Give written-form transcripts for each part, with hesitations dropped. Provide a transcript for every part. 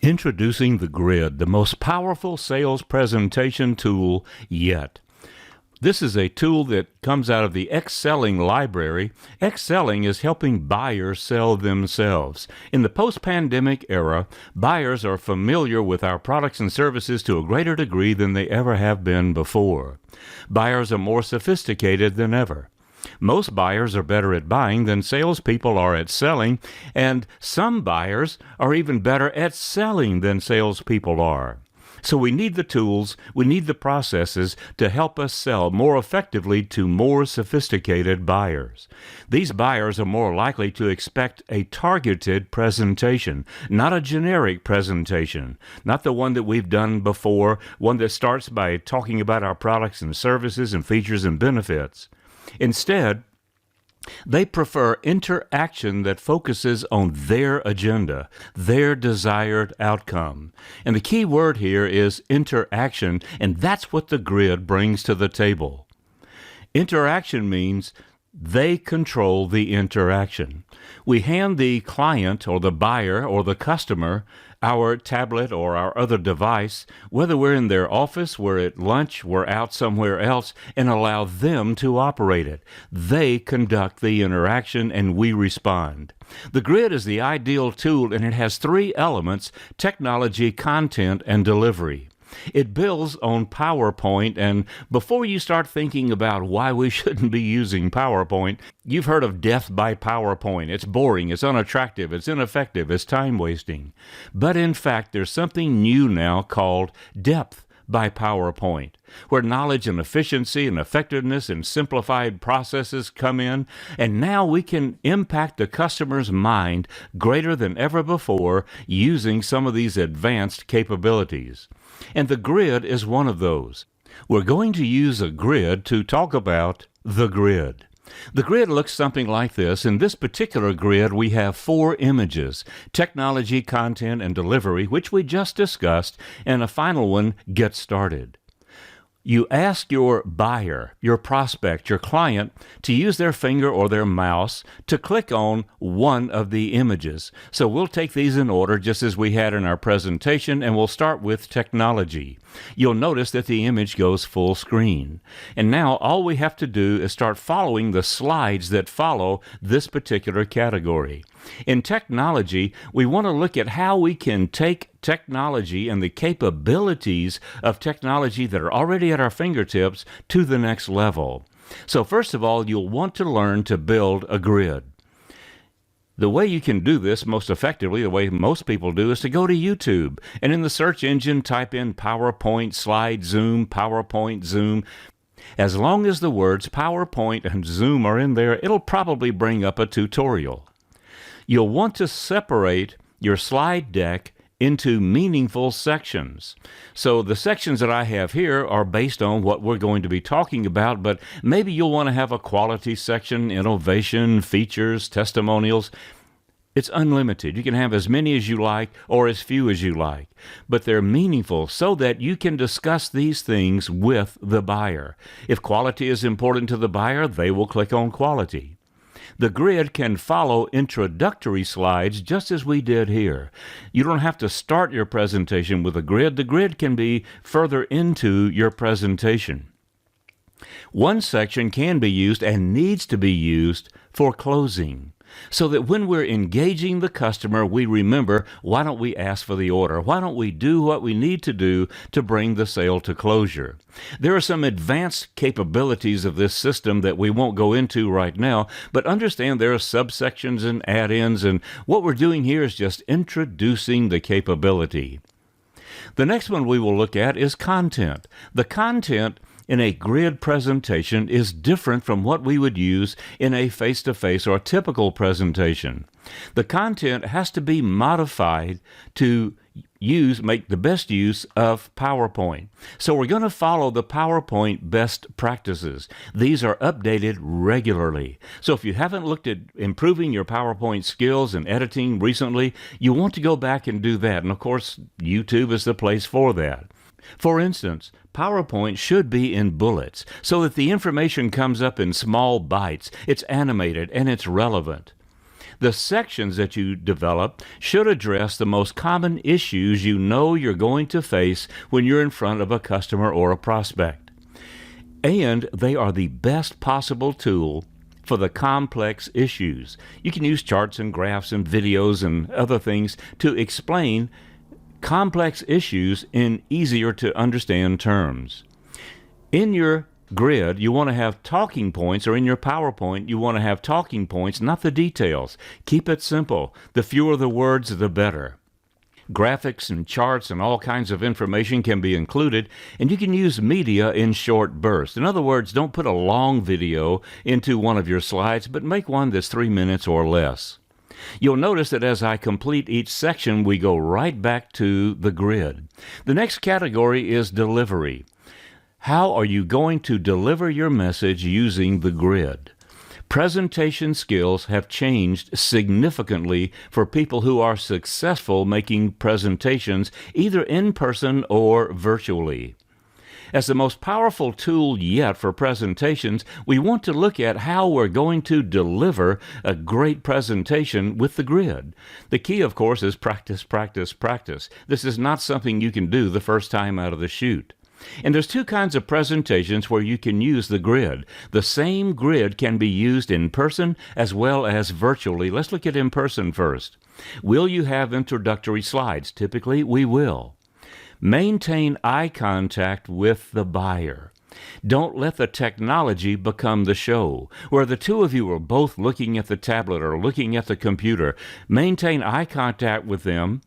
Introducing the Grid, the most powerful sales presentation tool yet. This is a tool that comes out of the Excelling library. Excelling is helping buyers sell themselves. In the post-pandemic era, buyers are familiar with our products and services to a greater degree than they ever have been before. Buyers are more sophisticated than ever. Most buyers are better at buying than salespeople are at selling, and some buyers are even better at selling than salespeople are. So we need the tools, we need the processes to help us sell more effectively to more sophisticated buyers. These buyers are more likely to expect a targeted presentation, not a generic presentation, not the one that we've done before, one that starts by talking about our products and services and features and benefits. Instead, they prefer interaction that focuses on their agenda, their desired outcome. And the key word here is interaction, and that's what the Grid brings to the table. Interaction means they control the interaction. We hand the client or the buyer or the customer our tablet or our other device, whether we're in their office, we're at lunch, we're out somewhere else, and allow them to operate it. They conduct the interaction and we respond. The Grid is the ideal tool, and it has three elements: technology, content, and delivery. It builds on PowerPoint, and before you start thinking about why we shouldn't be using PowerPoint, you've heard of death by PowerPoint. It's boring, it's unattractive, it's ineffective, it's time-wasting. But in fact, there's something new now called depth by PowerPoint, where knowledge and efficiency and effectiveness and simplified processes come in, and now we can impact the customer's mind greater than ever before using some of these advanced capabilities. And the Grid is one of those. We're going to use a grid to talk about the Grid. The Grid looks something like this. In this particular grid, we have 4 images: technology, content, and delivery, which we just discussed, and a final one, get started. You ask your buyer, your prospect, your client to use their finger or their mouse to click on one of the images. So we'll take these in order just as we had in our presentation, and we'll start with technology. You'll notice that the image goes full screen. And now all we have to do is start following the slides that follow this particular category. In technology, we want to look at how we can take technology and the capabilities of technology that are already at our fingertips to the next level. So first of all, you'll want to learn to build a grid. The way you can do this most effectively, the way most people do, is to go to YouTube and in the search engine type in PowerPoint Slide Zoom, PowerPoint Zoom. As long as the words PowerPoint and Zoom are in there, it'll probably bring up a tutorial. You'll want to separate your slide deck into meaningful sections. So the sections that I have here are based on what we're going to be talking about, but maybe you'll want to have a quality section, innovation, features, testimonials. It's unlimited. You can have as many as you like or as few as you like, but they're meaningful so that you can discuss these things with the buyer. If quality is important to the buyer, they will click on quality. The Grid can follow introductory slides just as we did here. You don't have to start your presentation with a grid. The Grid can be further into your presentation. One section can be used and needs to be used for closing, so that when we're engaging the customer, we remember, why don't we ask for the order? Why don't we do what we need to do to bring the sale to closure? There are some advanced capabilities of this system that we won't go into right now, but understand there are subsections and add-ins, and what we're doing here is just introducing the capability. The next one we will look at is content. The content in a grid presentation is different from what we would use in a face-to-face or typical presentation. The content has to be modified to make the best use of PowerPoint. So we're going to follow the PowerPoint best practices. These are updated regularly. So if you haven't looked at improving your PowerPoint skills and editing recently, you want to go back and do that. And of course, YouTube is the place for that. For instance, PowerPoint should be in bullets so that the information comes up in small bites, it's animated, and it's relevant. The sections that you develop should address the most common issues you know you're going to face when you're in front of a customer or a prospect. And they are the best possible tool for the complex issues. You can use charts and graphs and videos and other things to explain complex issues in easier to understand terms. In your grid, you want to have talking points, or in your PowerPoint, you want to have talking points, not the details. Keep it simple. The fewer the words, the better. Graphics and charts and all kinds of information can be included, and you can use media in short bursts. In other words, don't put a long video into one of your slides, but make one that's 3 minutes or less. You'll notice that as I complete each section, we go right back to the grid. The next category is delivery. How are you going to deliver your message using the grid? Presentation skills have changed significantly for people who are successful making presentations either in person or virtually. As the most powerful tool yet for presentations, we want to look at how we're going to deliver a great presentation with the grid. The key, of course, is practice, practice, practice. This is not something you can do the first time out of the chute. And there's two kinds of presentations where you can use the grid. The same grid can be used in person as well as virtually. Let's look at in person first. Will you have introductory slides? Typically, we will. Maintain eye contact with the buyer. Don't let the technology become the show, where the two of you are both looking at the tablet or looking at the computer. Maintain eye contact with them.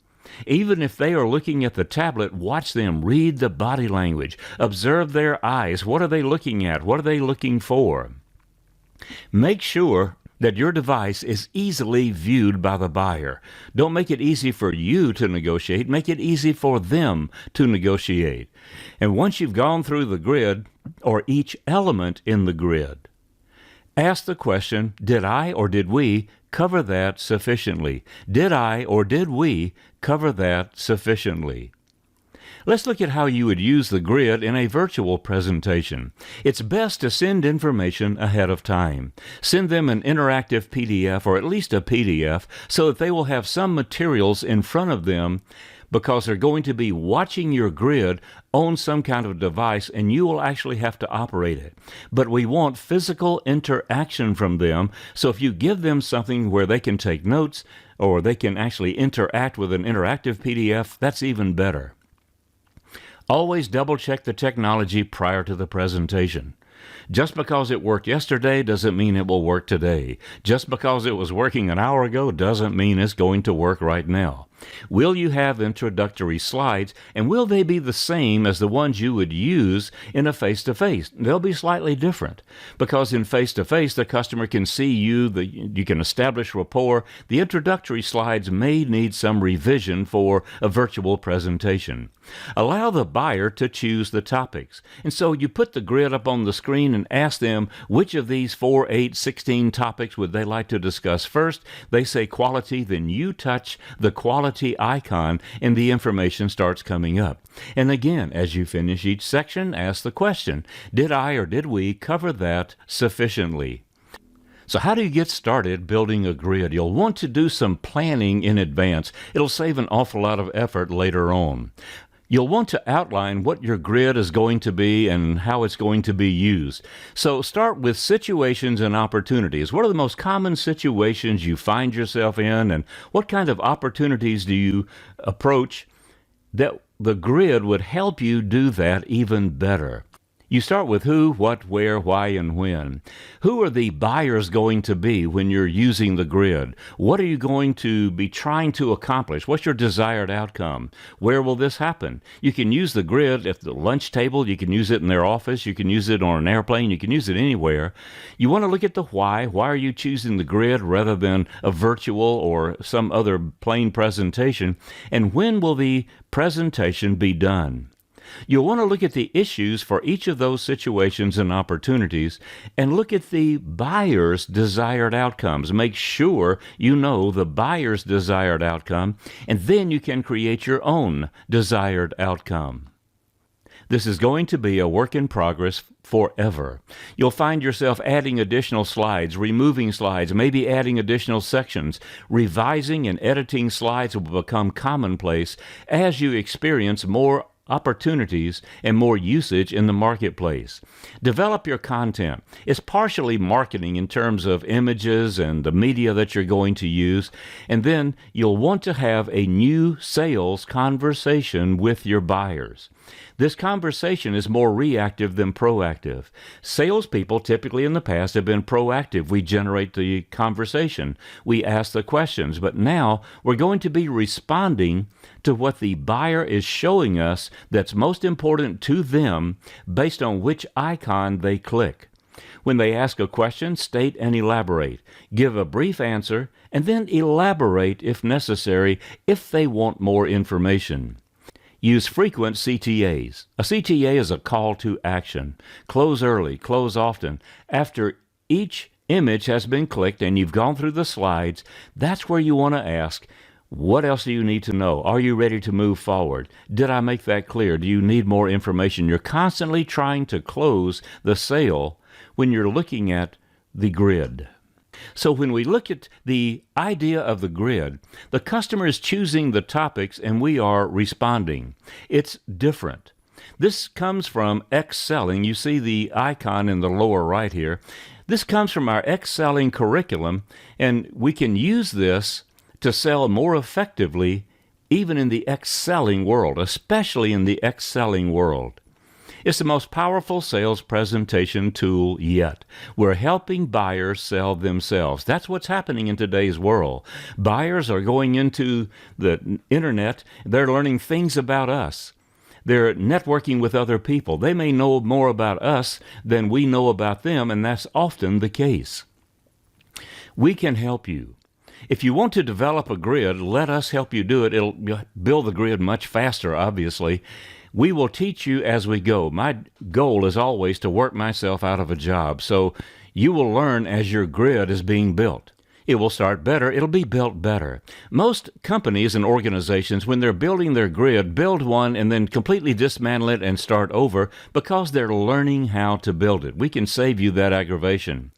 Even if they are looking at the tablet, watch them, read the body language, observe their eyes. What are they looking at? What are they looking for? Make sure that your device is easily viewed by the buyer. Don't make it easy for you to negotiate. Make it easy for them to negotiate. And once you've gone through the grid, or each element in the grid, ask the question, did I or did we cover that sufficiently? Did I or did we cover that sufficiently? Let's look at how you would use the grid in a virtual presentation. It's best to send information ahead of time. Send them an interactive PDF or at least a PDF so that they will have some materials in front of them, because they're going to be watching your grid on some kind of device and you will actually have to operate it. But we want physical interaction from them, so if you give them something where they can take notes or they can actually interact with an interactive PDF, that's even better. Always double-check the technology prior to the presentation. Just because it worked yesterday doesn't mean it will work today. Just because it was working an hour ago doesn't mean it's going to work right now. Will you have introductory slides, and will they be the same as the ones you would use in a face-to-face? They'll be slightly different, because in face-to-face, the customer can see you, you can establish rapport. The introductory slides may need some revision for a virtual presentation. Allow the buyer to choose the topics. And so you put the grid up on the screen and ask them which of these 4, 8, 16 topics would they like to discuss first. They say quality, then you touch the quality icon and the information starts coming up. And again, as you finish each section, ask the question, did I or did we cover that sufficiently? So how do you get started building a grid? You'll want to do some planning in advance. It'll save an awful lot of effort later on. You'll want to outline what your grid is going to be and how it's going to be used. So start with situations and opportunities. What are the most common situations you find yourself in, and what kind of opportunities do you approach that the grid would help you do that even better? You start with who, what, where, why, and when. Who are the buyers going to be when you're using the grid? What are you going to be trying to accomplish? What's your desired outcome? Where will this happen? You can use the grid at the lunch table. You can use it in their office. You can use it on an airplane. You can use it anywhere. You want to look at the why. Why are you choosing the grid rather than a virtual or some other plain presentation? And when will the presentation be done? You'll want to look at the issues for each of those situations and opportunities and look at the buyer's desired outcomes. Make sure you know the buyer's desired outcome, and then you can create your own desired outcome. This is going to be a work in progress forever. You'll find yourself adding additional slides, removing slides, maybe adding additional sections. Revising and editing slides will become commonplace as you experience more opportunities and more usage in the marketplace. Develop your content. It's partially marketing in terms of images and the media that you're going to use. And then you'll want to have a new sales conversation with your buyers. This conversation is more reactive than proactive. Salespeople typically in the past have been proactive. We generate the conversation. We ask the questions. But now we're going to be responding to what the buyer is showing us that's most important to them based on which icon they click. When they ask a question, state and elaborate. Give a brief answer and then elaborate if necessary if they want more information. Use frequent CTAs. A CTA is a call to action. Close early, close often. After each image has been clicked and you've gone through the slides, that's where you want to ask, what else do you need to know? Are you ready to move forward? Did I make that clear? Do you need more information? You're constantly trying to close the sale when you're looking at the grid. So when we look at the idea of the grid, the customer is choosing the topics and we are responding. It's different. This comes from excelling. You see the icon in the lower right here. This comes from our excelling curriculum, and we can use this to sell more effectively even in the excelling world, especially in the excelling world. It's the most powerful sales presentation tool yet. We're helping buyers sell themselves. That's what's happening in today's world. Buyers are going into the internet. They're learning things about us. They're networking with other people. They may know more about us than we know about them, and that's often the case. We can help you. If you want to develop a grid, let us help you do it. It'll build the grid much faster, obviously. We will teach you as we go. My goal is always to work myself out of a job, so you will learn as your grid is being built. It will start better. It'll be built better. Most companies and organizations, when they're building their grid, build one and then completely dismantle it and start over because they're learning how to build it. We can save you that aggravation.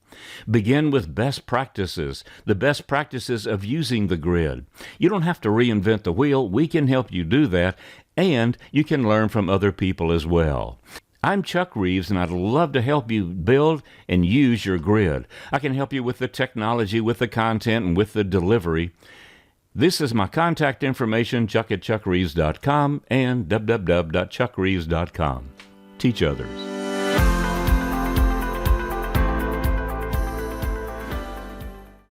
Begin with best practices, the best practices of using the grid. You don't have to reinvent the wheel. We can help you do that, and you can learn from other people as well. I'm Chuck Reeves, and I'd love to help you build and use your grid. I can help you with the technology, with the content, and with the delivery. This is my contact information, chuck@chuckreeves.com and www.chuckreeves.com. Teach others.